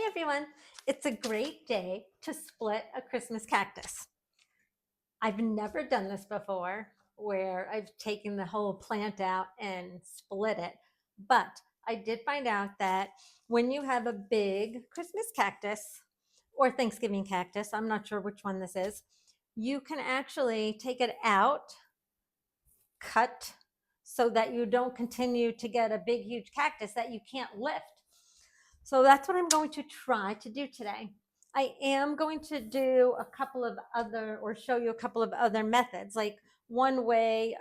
everyone. It's a great day to split a Christmas cactus. I've never done this before where I've taken the whole plant out and split it, but I did find out that when you have a big Christmas cactus or Thanksgiving cactus, I'm not sure which one this is, you can actually take it out, cut so that you don't continue to get a big, huge cactus that you can't lift. So that's what I'm going to try to do today. I am going to do a couple of other, or show you a couple of other methods. Like one way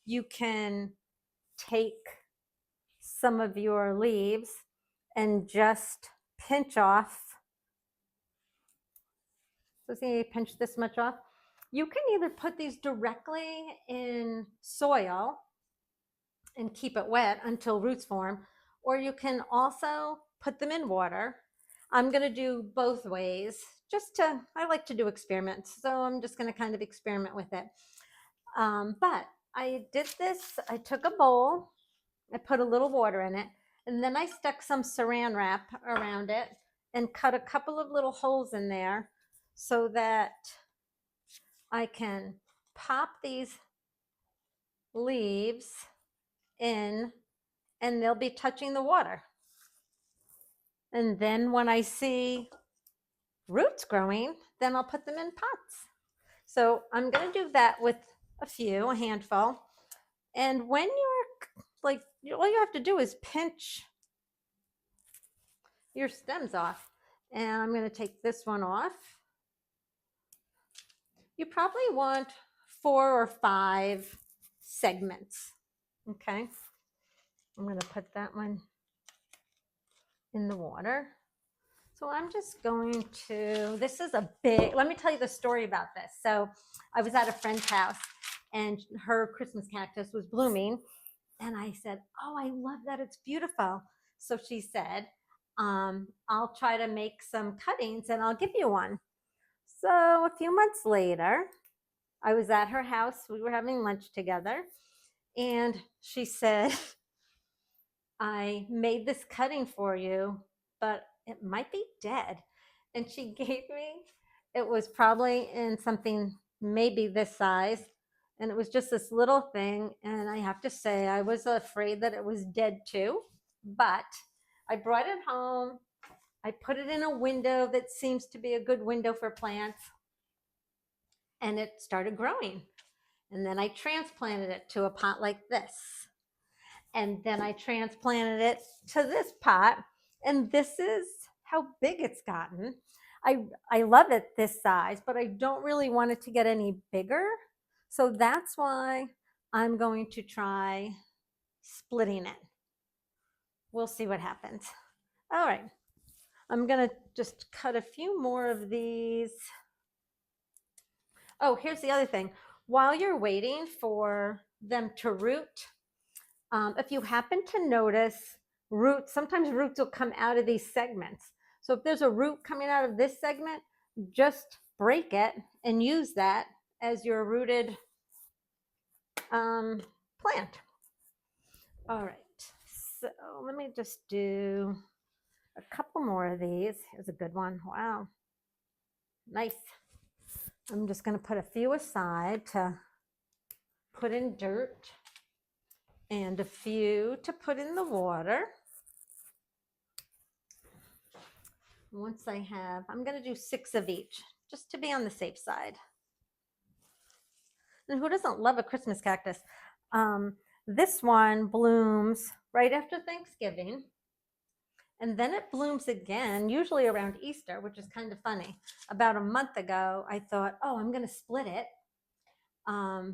you can take some of your leaves and just pinch off. So see, you pinch this much off. You can either put these directly in soil and keep it wet until roots form, or you can also put them in water. I'm going to do both ways I like to do experiments. So I'm just going to kind of experiment with it. But I did this, I took a bowl, I put a little water in it, and then I stuck some saran wrap around it and cut a couple of little holes in there so that I can pop these leaves in and they'll be touching the water. And then when I see roots growing, then I'll put them in pots. So I'm going to do that with a handful. And when you're like, all you have to do is pinch your stems off. And I'm going to take this one off. You probably want 4 or 5 segments. Okay. I'm going to put that one in the water. So I'm just going to, this is a big, let me tell you the story about this. So I was at a friend's house and her Christmas cactus was blooming. And I said, oh, I love that. It's beautiful. So she said, I'll try to make some cuttings and I'll give you one. So a few months later, I was at her house. We were having lunch together. And she said, I made this cutting for you, but it might be dead. And she gave me, it was probably in something maybe this size. And it was just this little thing. And I have to say, I was afraid that it was dead too. But I brought it home. I put it in a window that seems to be a good window for plants. And it started growing. And then I transplanted it to a pot like this. And then I transplanted it to this pot. And this is how big it's gotten. I love it this size, but I don't really want it to get any bigger. So that's why I'm going to try splitting it. We'll see what happens. All right. I'm going to just cut a few more of these. Oh, here's the other thing. While you're waiting for them to root, if you happen to notice roots, sometimes roots will come out of these segments. So if there's a root coming out of this segment, just break it and use that as your rooted plant. All right, so let me just do a couple more of these. Here's a good one. Wow, nice. I'm just going to put a few aside to put in dirt and a few to put in the water. Once I have, I'm going to do 6 of each just to be on the safe side. And who doesn't love a Christmas cactus? This one blooms right after Thanksgiving. And then it blooms again, usually around Easter, which is kind of funny. About a month ago, I thought, oh, I'm going to split it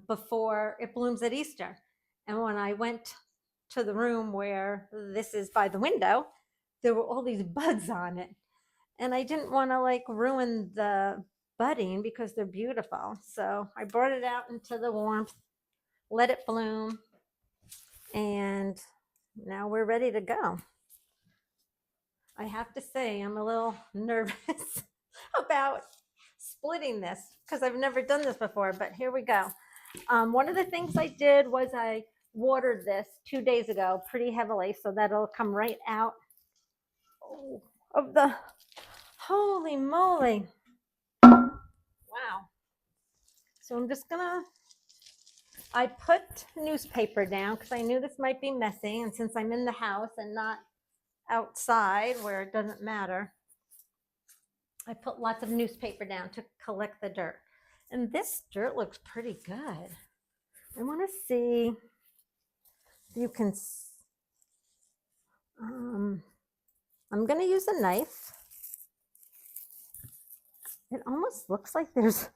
before it blooms at Easter. And when I went to the room where this is by the window, there were all these buds on it. And I didn't want to like ruin the budding because they're beautiful. So I brought it out into the warmth, let it bloom, and now we're ready to go. I have to say, I'm a little nervous about splitting this because I've never done this before, but here we go. One of the things I did was I watered this 2 days ago pretty heavily so that it'll come right out of the Holy moly. Wow. So I'm just gonna, I put newspaper down because I knew this might be messy, and since I'm in the house and not outside where it doesn't matter, I put lots of newspaper down to collect the dirt. And this dirt looks pretty good. I want to see if you can, I'm going to use a knife. It almost looks like there's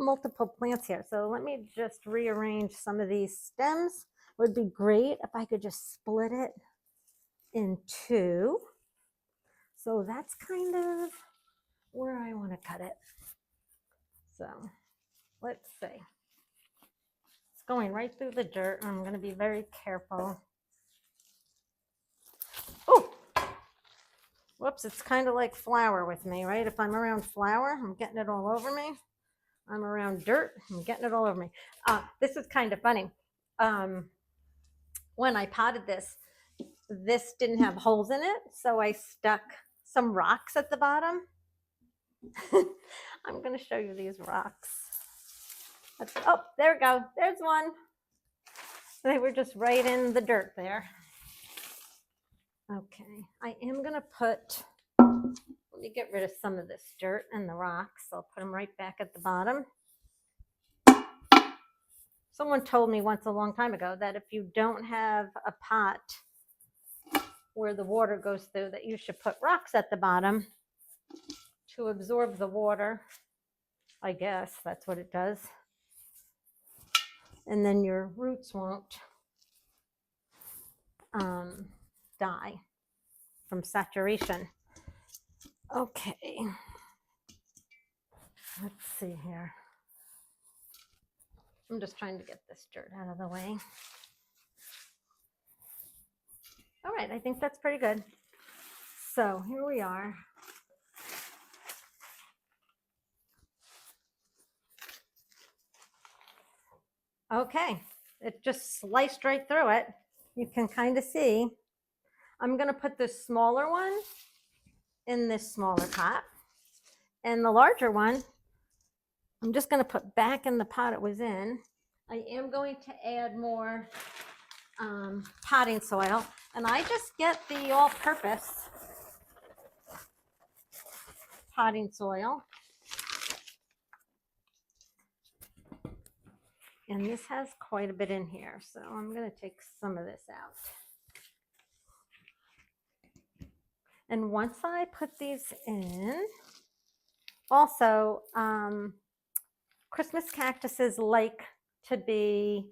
multiple plants here. So let me just rearrange some of these stems. It would be great if I could just split it in two. So that's kind of where I want to cut it. So let's see. It's going right through the dirt. I'm going to be very careful. Oh, whoops, it's kind of like flour with me, right? If I'm around flour, I'm getting it all over me. I'm around dirt, I'm getting it all over me. This is kind of funny. When I potted this didn't have holes in it, so I stuck some rocks at the bottom. I'm going to show you these rocks. Oh, there we go. There's one. They were just right in the dirt there. Okay, I am going to put, let me get rid of some of this dirt and the rocks. I'll put them right back at the bottom. Someone told me once a long time ago that if you don't have a pot where the water goes through, that you should put rocks at the bottom to absorb the water. I guess that's what it does. And then your roots won't die from saturation. Okay, let's see here. I'm just trying to get this dirt out of the way. All right, I think that's pretty good. So here we are. Okay, it just sliced right through it. You can kind of see. I'm going to put this smaller one in this smaller pot. And the larger one, I'm just going to put back in the pot it was in. I am going to add more potting soil. And I just get the all-purpose potting soil. And this has quite a bit in here. So I'm going to take some of this out. And once I put these in, also, Christmas cactuses like to be,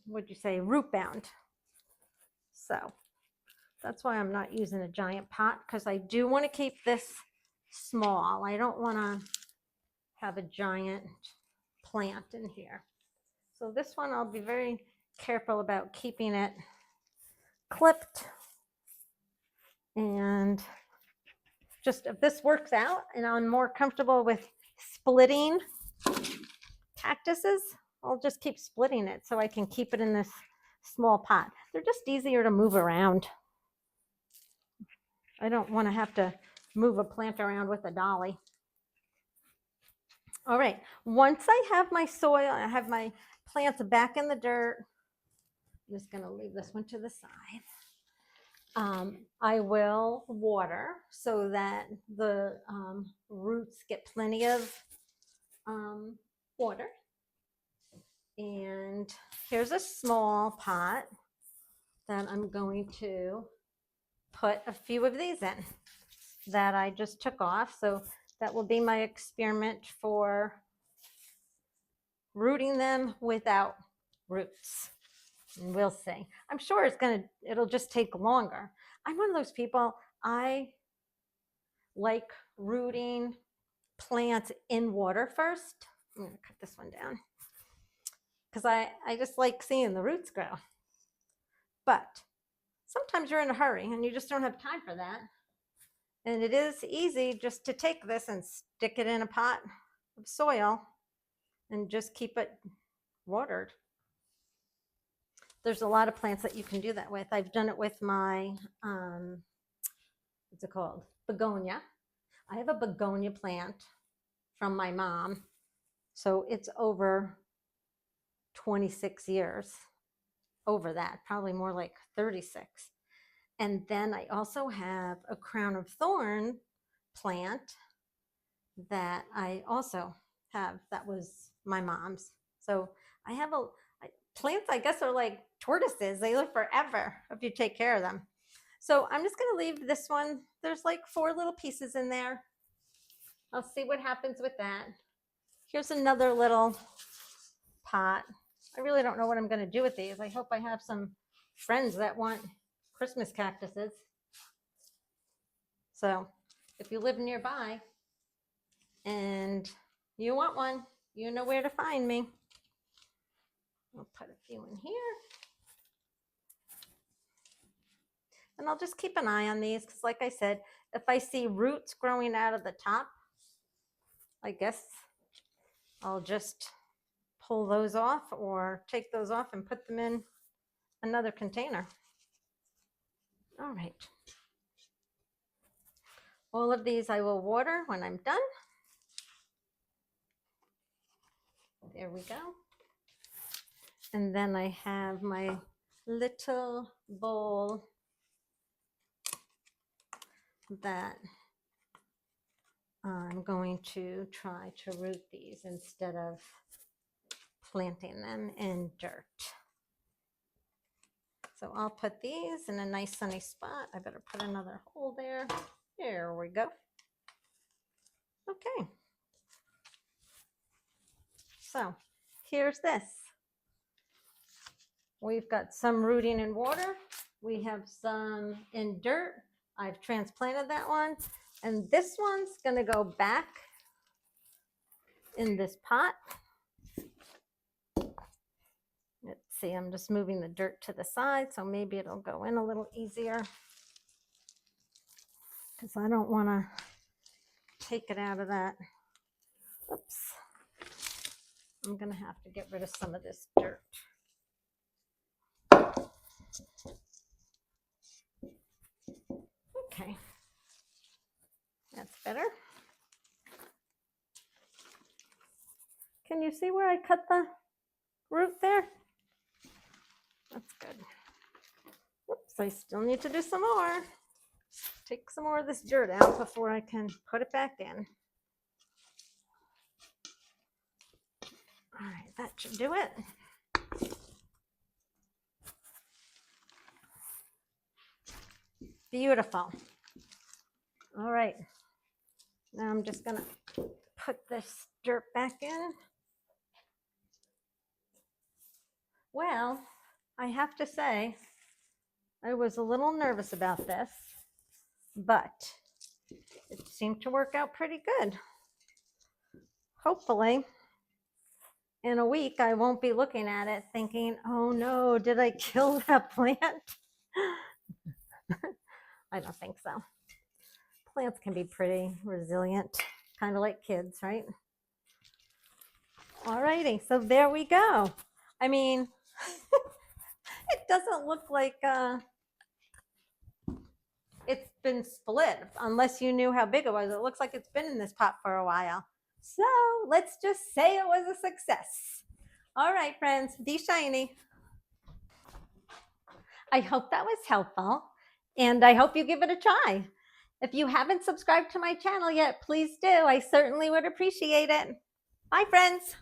what'd you say, root bound. So that's why I'm not using a giant pot, because I do want to keep this small. I don't want to have a giant plant in here. So this one, I'll be very careful about keeping it clipped. And just if this works out and I'm more comfortable with splitting cactuses, I'll just keep splitting it so I can keep it in this small pot. They're just easier to move around. I don't want to have to move a plant around with a dolly. All right, once I have my soil, I have my plants back in the dirt. I'm just going to leave this one to the side. I will water so that the roots get plenty of water. And here's a small pot that I'm going to put a few of these in that I just took off. So that will be my experiment for rooting them without roots. And we'll see. I'm sure it'll just take longer. I'm one of those people, I like rooting plants in water first. I'm going to cut this one down because I just like seeing the roots grow. But sometimes you're in a hurry and you just don't have time for that. And it is easy just to take this and stick it in a pot of soil and just keep it watered. There's a lot of plants that you can do that with. I've done it with my what's it called? Begonia. I have a begonia plant from my mom. So it's over 26 years, over that, probably more like 36. And then I also have a crown of thorn plant that I also have. That was my mom's. So I have plants, I guess, are like tortoises. They live forever if you take care of them. So I'm just going to leave this one. There's like 4 little pieces in there. I'll see what happens with that. Here's another little pot. I really don't know what I'm going to do with these. I hope I have some friends that want Christmas cactuses. So if you live nearby and you want one, you know where to find me. I'll put a few in here. And I'll just keep an eye on these because, like I said, if I see roots growing out of the top, I guess I'll just pull those off or take those off and put them in another container. All right. All of these I will water when I'm done. There we go. And then I have my little bowl that I'm going to try to root these instead of planting them in dirt. So I'll put these in a nice sunny spot. I better put another hole there. There we go. Okay. So here's this. We've got some rooting in water. We have some in dirt. I've transplanted that one. And this one's going to go back in this pot. Let's see, I'm just moving the dirt to the side, so maybe it'll go in a little easier. Because I don't want to take it out of that. Oops. I'm going to have to get rid of some of this dirt. Okay. That's better. Can you see where I cut the root there? That's good. Oops, I still need to do some more. Take some more of this dirt out before I can put it back in. All right, that should do it. Beautiful. All right. Now I'm just going to put this dirt back in. Well, I have to say, I was a little nervous about this, but it seemed to work out pretty good. Hopefully, in a week, I won't be looking at it thinking, oh no, did I kill that plant? I don't think so. Plants can be pretty resilient, kind of like kids, right? All righty, so there we go. I mean, it doesn't look like it's been split unless you knew how big it was. It looks like it's been in this pot for a while. So let's just say it was a success. All right, friends, be shiny. I hope that was helpful, and I hope you give it a try. If you haven't subscribed to my channel yet, please do. I certainly would appreciate it. Bye, friends.